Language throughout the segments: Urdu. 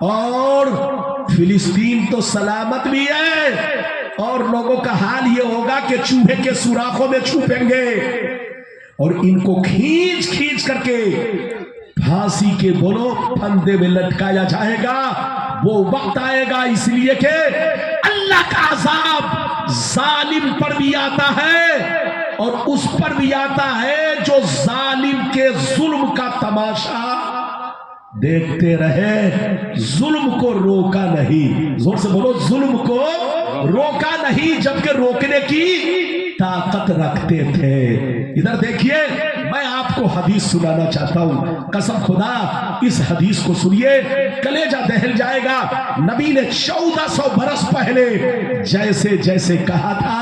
اور فلسطین تو سلامت بھی ہے، اور لوگوں کا حال یہ ہوگا کہ چوہے کے سوراخوں میں چھپیں گے، اور ان کو کھینچ کھینچ کر کے پھانسی کے بولو پھندے میں لٹکایا جائے گا۔ وہ وقت آئے گا اس لیے کہ اللہ کا عذاب ظالم پر بھی آتا ہے اور اس پر بھی آتا ہے جو ظالم کے ظلم کا تماشا دیکھتے رہے، ظلم کو روکا نہیں۔ زور سے بولو، ظلم کو روکا نہیں، جبکہ روکنے کی طاقت رکھتے تھے۔ ادھر دیکھیے، میں آپ کو حدیث سنانا چاہتا ہوں، قسم خدا اس حدیث کو سنیے، کلیجہ دہل جائے گا۔ نبی نے 1400 برس پہلے جیسے جیسے کہا تھا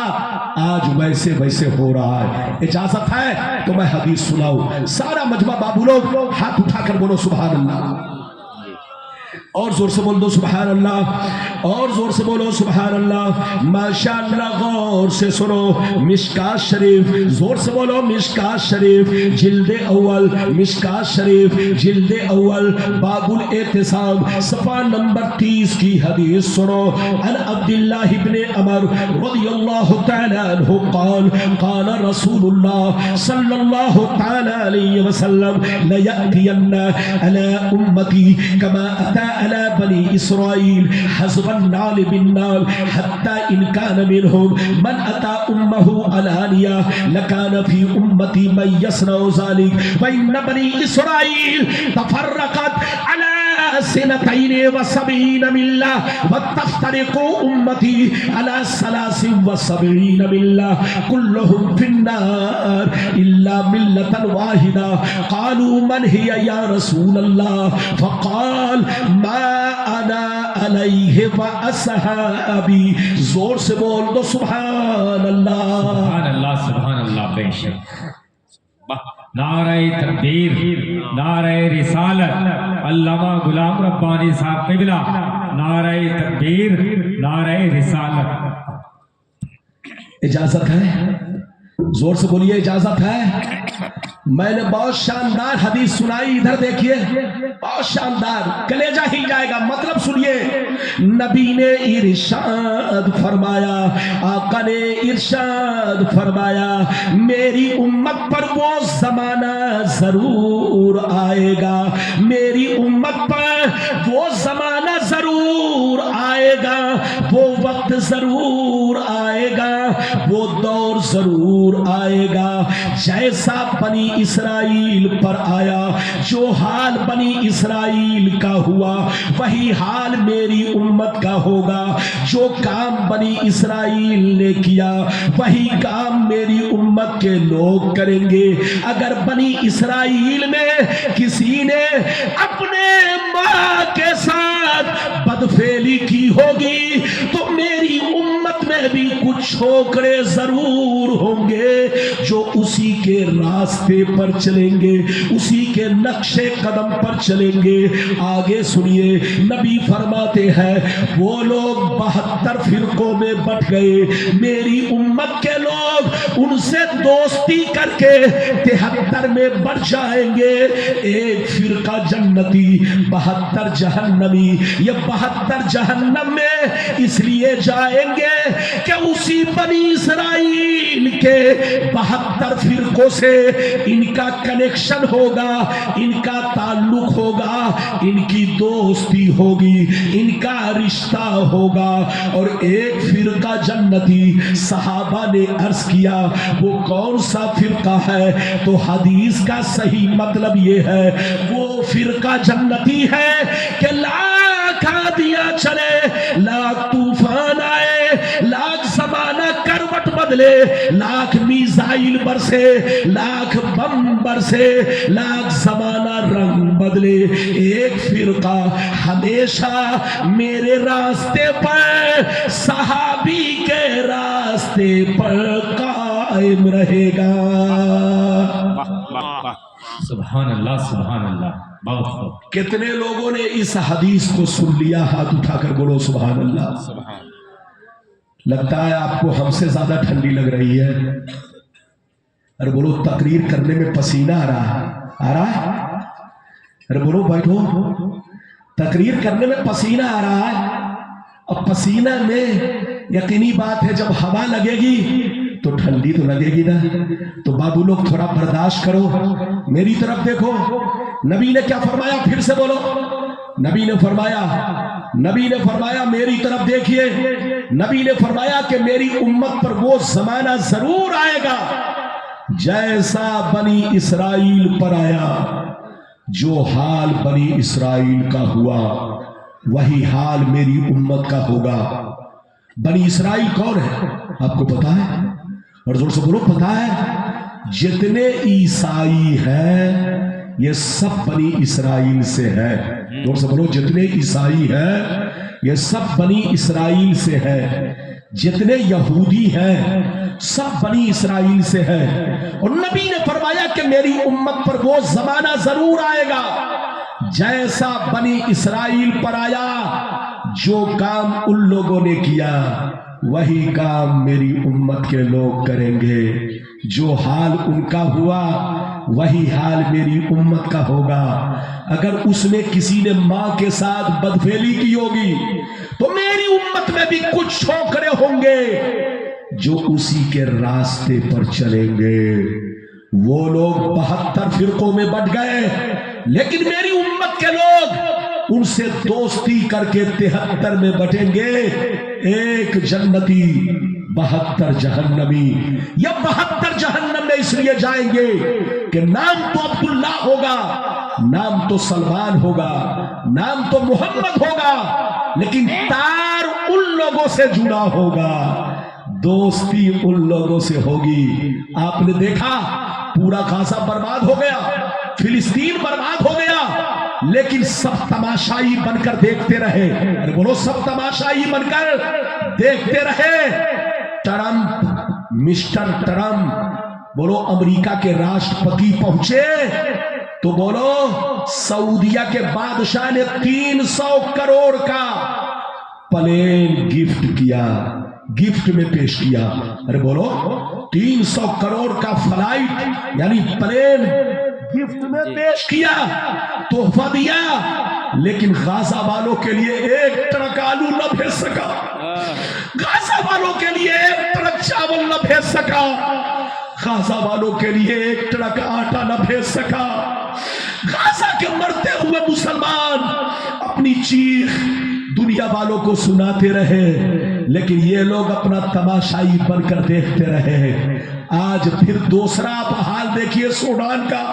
آج ویسے ویسے ہو رہا ہے۔ اجازت ہے تو میں حدیث سناؤں؟ سارا مجمع بابو لوگ ہاتھ اٹھا کر بولو سبحان اللہ، اور زور سے بول دو سبحان اللہ، اور زور سے بولو سبحان اللہ۔ ماشاءاللہ، غور سے سنو، مشکات شریف، زور سے بولو مشکات شریف، جلد اول، مشکات شریف جلد اول، باب الاعتصام، صفحہ نمبر 30 کی حدیث سنو۔ عن عبداللہ ابن عمر رضی اللہ تعالی عنہ قال قال رسول اللہ صلی اللہ تعالی علیہ وسلم لَيَأْتِيَنَّ عَلَىٰ أُمَّتِي كَمَا أَتَىٰ عَلَىٰ بَنِي إِسْرَائِيلَ حَسْبَ النَّعْلِ بِالنَّعْلِ حَتَّىٰ إِنْ كَانَ مِنْهُمْ مَنْ أَتَىٰ أُمَّهُ عَلَانِيَةً لَكَانَ فِي أُمَّتِي مَن يَصْنَعُ ذَلِكَ وَإِنَّ بَنِي إِسْرَائِيلَ تَفَرَّقَتْ عَلَىٰ سنتين وسبعين ملة وتفترق أمتي على 73 ملة كلهم في النار إلا ملة واحدة قالوا من هي يا رسول الله فقال ما أنا عليه وأصحابي۔ زور سے بول دو سبحان اللہ، سبحان اللہ، سبحان اللہ، بے شک۔ نعرہ تکبیر، نعرہ رسالت، علامہ غلام ربانی صاحب قبلہ، نعرہ تکبیر، نعرہ رسالت۔ اجازت ہے؟ زور سے بولیے اجازت ہے؟ میں نے بہت شاندار حدیث سنائی، ادھر دیکھیے، بہت شاندار، کلیجہ ہل جائے گا۔ مطلب سنیے، نبی نے ارشاد فرمایا، آقا نے ارشاد فرمایا، میری امت پر وہ زمانہ ضرور آئے گا، میری امت پر وہ زمانہ ضرور آئے گا، وہ وقت ضرور آئے گا، وہ دور ضرور آئے گا جیسا بنی اسرائیل پر آیا۔ جو حال بنی اسرائیل کا ہوا وہی حال میری امت کا ہوگا، جو کام بنی اسرائیل نے کیا وہی کام میری امت کے لوگ کریں گے۔ اگر بنی اسرائیل میں کسی نے اپنے ماں کے ساتھ بدفعلی کی ہوگی تو میری امت میں بھی کچھ چھوکرے ضرور ہوں گے جو اسی کے راستے پر چلیں گے، اسی کے نقش قدم پر چلیں گے۔ آگے سنیے، نبی فرماتے ہیں وہ لوگ 72 فرقوں میں بٹ گئے، میری امت کے لوگ ان سے دوستی کر کے 73 میں بٹ جائیں گے۔ ایک فرقہ جنتی، 72 جہنمی۔ یہ 72 جہنم میں اس لیے جائیں گے کہ اسی بنی اسرائیل کے 72 فرقوں سے ان کا کنیکشن ہوگا، ان کا تعلق ہوگا، ان کی دوستی ہوگی، ان کا رشتہ ہوگا۔ اور ایک فرقہ جنتی، صحابہ نے عرض کیا وہ کون سا فرقہ ہے؟ تو حدیث کا صحیح مطلب یہ ہے وہ فرقہ جنتی ہے کہ لاکھ آندیاں چلے، لاکھ طوفان آئے، لاکھ زمانہ کروٹ بدلے، لاکھ میزائل برسے، لاکھ بم برسے، لاکھ زمانہ رنگ بدلے، ایک فرقہ ہمیشہ میرے راستے پر، صحابی کے راستے پر قائم رہے گا۔ سبحان اللہ، سبحان اللہ، بہت خوب۔ کتنے لوگوں نے اس حدیث کو سن لیا؟ ہاتھ اٹھا کر بولو سبحان اللہ۔ سبحان۔ لگتا ہے آپ کو ہم سے زیادہ ٹھنڈی لگ رہی ہے، ارے بولو تقریر کرنے میں پسینہ آ رہا ہے، آ رہا ہے؟ ارے بولو بیٹھو، تقریر کرنے میں پسینہ آ رہا ہے، اب پسینہ میں یقینی بات ہے جب ہوا لگے گی تو ٹھنڈی تو لگے گی نا، تو بابو لوگ تھوڑا برداشت کرو، میری طرف دیکھو۔ نبی نے کیا فرمایا؟ پھر سے بولو۔ نبی نے فرمایا میری طرف دیکھیے، نبی نے فرمایا کہ میری امت پر وہ زمانہ ضرور آئے گا جیسا بنی اسرائیل پر آیا، جو حال بنی اسرائیل کا ہوا وہی حال میری امت کا ہوگا۔ بنی اسرائیل کون ہے آپ کو پتا ہے؟ اور زور سے بولو، پتا ہے؟ جتنے عیسائی ہیں یہ سب بنی اسرائیل سے ہے۔ زور سے بولو، جتنے عیسائی ہیں یہ سب بنی اسرائیل سے ہے، جتنے یہودی ہیں سب بنی اسرائیل سے ہے۔ اور نبی نے فرمایا کہ میری امت پر وہ زمانہ ضرور آئے گا جیسا بنی اسرائیل پر آیا، جو کام ان لوگوں نے کیا وہی کام میری امت کے لوگ کریں گے، جو حال ان کا ہوا وہی حال میری امت کا ہوگا۔ اگر اس میں کسی نے ماں کے ساتھ بدفعلی کی ہوگی تو میری امت میں بھی کچھ چھوکرے ہوں گے جو اسی کے راستے پر چلیں گے۔ وہ لوگ 72 فرقوں میں بٹ گئے، لیکن میری امت کے لوگ ان سے دوستی کر کے 73 میں بٹیں گے، ایک جنتی 72 جہنمی۔ یا 72 جہنم میں اس لیے جائیں گے کہ نام تو عبداللہ ہوگا، نام تو سلمان ہوگا، نام تو محمد ہوگا، لیکن تار ان لوگوں سے جڑا ہوگا، دوستی ان لوگوں سے ہوگی۔ آپ نے دیکھا پورا غزہ برباد ہو گیا، فلسطین برباد ہو گیا، لیکن سب تماشائی بن کر دیکھتے رہے۔ ارے بولو، سب تماشائی بن کر دیکھتے رہے۔ ٹرمپ، مسٹر ٹرمپ، بولو امریکہ کے راشٹرپتی پہنچے تو بولو سعودیہ کے بادشاہ نے 300 کروڑ کا پلین گفٹ کیا، گفٹ میں پیش کیا۔ ارے بولو 300 کروڑ کا فلائٹ یعنی پلین گفٹ میں پیش کیا، تحفہ دیا، لیکن غزہ والوں کے لیے ایک ٹرک آلو نہ بھیج سکا، غزہ والوں کے لیے ایک ٹرک چاول نہ بھیج سکا، غزہ والوں کے لیے ایک ٹرک آٹا نہ بھیج سکا۔ غزہ کے مرتے ہوئے مسلمان اپنی چیخ دنیا والوں کو سناتے رہے، لیکن یہ لوگ اپنا تماشائی بن کر دیکھتے رہے۔ آج پھر دوسرا حال دیکھیے سوڈان کا۔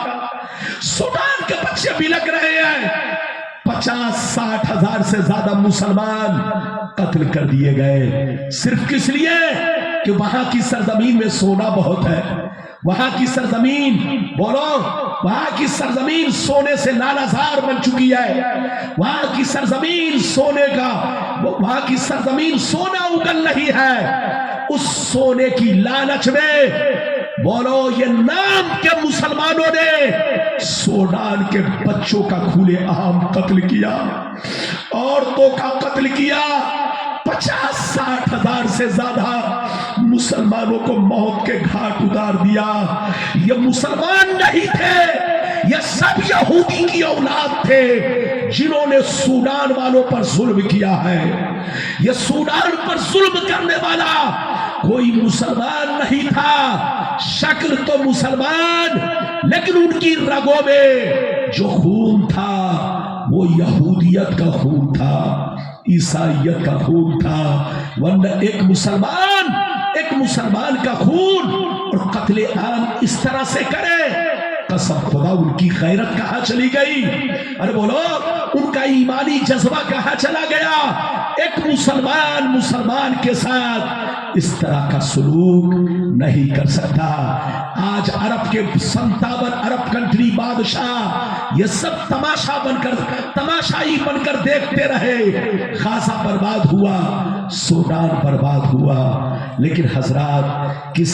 سوڈان کے بچے بلک رہے ہیں، 50-60 ہزار سے زیادہ مسلمان قتل کر دیے گئے، صرف کس لیے کہ وہاں کی سرزمین میں سونا بہت ہے۔ وہاں کی سرزمین، بولو، وہاں کی سرزمین سونے سے لالہزار بن چکی ہے۔ وہاں کی سرزمین سونے کا، وہاں کی سرزمین سونا اگل رہی ہے۔ اس سونے کی لالچ میں بولو یہ نام کے مسلمانوں نے سوڈان کے بچوں کا کھلے عام قتل کیا، عورتوں کا قتل کیا، 50-60 ہزار سے زیادہ مسلمانوں کو موت کے گھاٹ اتار دیا۔ یہ مسلمان نہیں تھے، یہ سب یہودی کی اولاد تھے جنہوں نے سوڈان والوں پر ظلم کیا ہے۔ یہ سوڈان پر ظلم کرنے والا کوئی مسلمان نہیں تھا، شکل تو مسلمان، لیکن ان کی رگوں میں جو خون تھا وہ یہودیت کا خون تھا، عیسائیت کا خون تھا۔ ورنہ ایک مسلمان کا خون اور قتل عام اس طرح سے کرے، قسم خدا ان کی غیرت کہاں چلی گئی؟ ارے بولو ان کا ایمانی جذبہ کہاں چلا گیا؟ ایک مسلمان کے ساتھ اس طرح کا سلوک نہیں کر سکتا۔ آج عرب کے 57 عرب کنٹری بادشاہ یہ سب تماشائی بن کر دیکھتے رہے۔ غزہ برباد ہوا، سوڈان برباد ہوا، لیکن حضرات کسی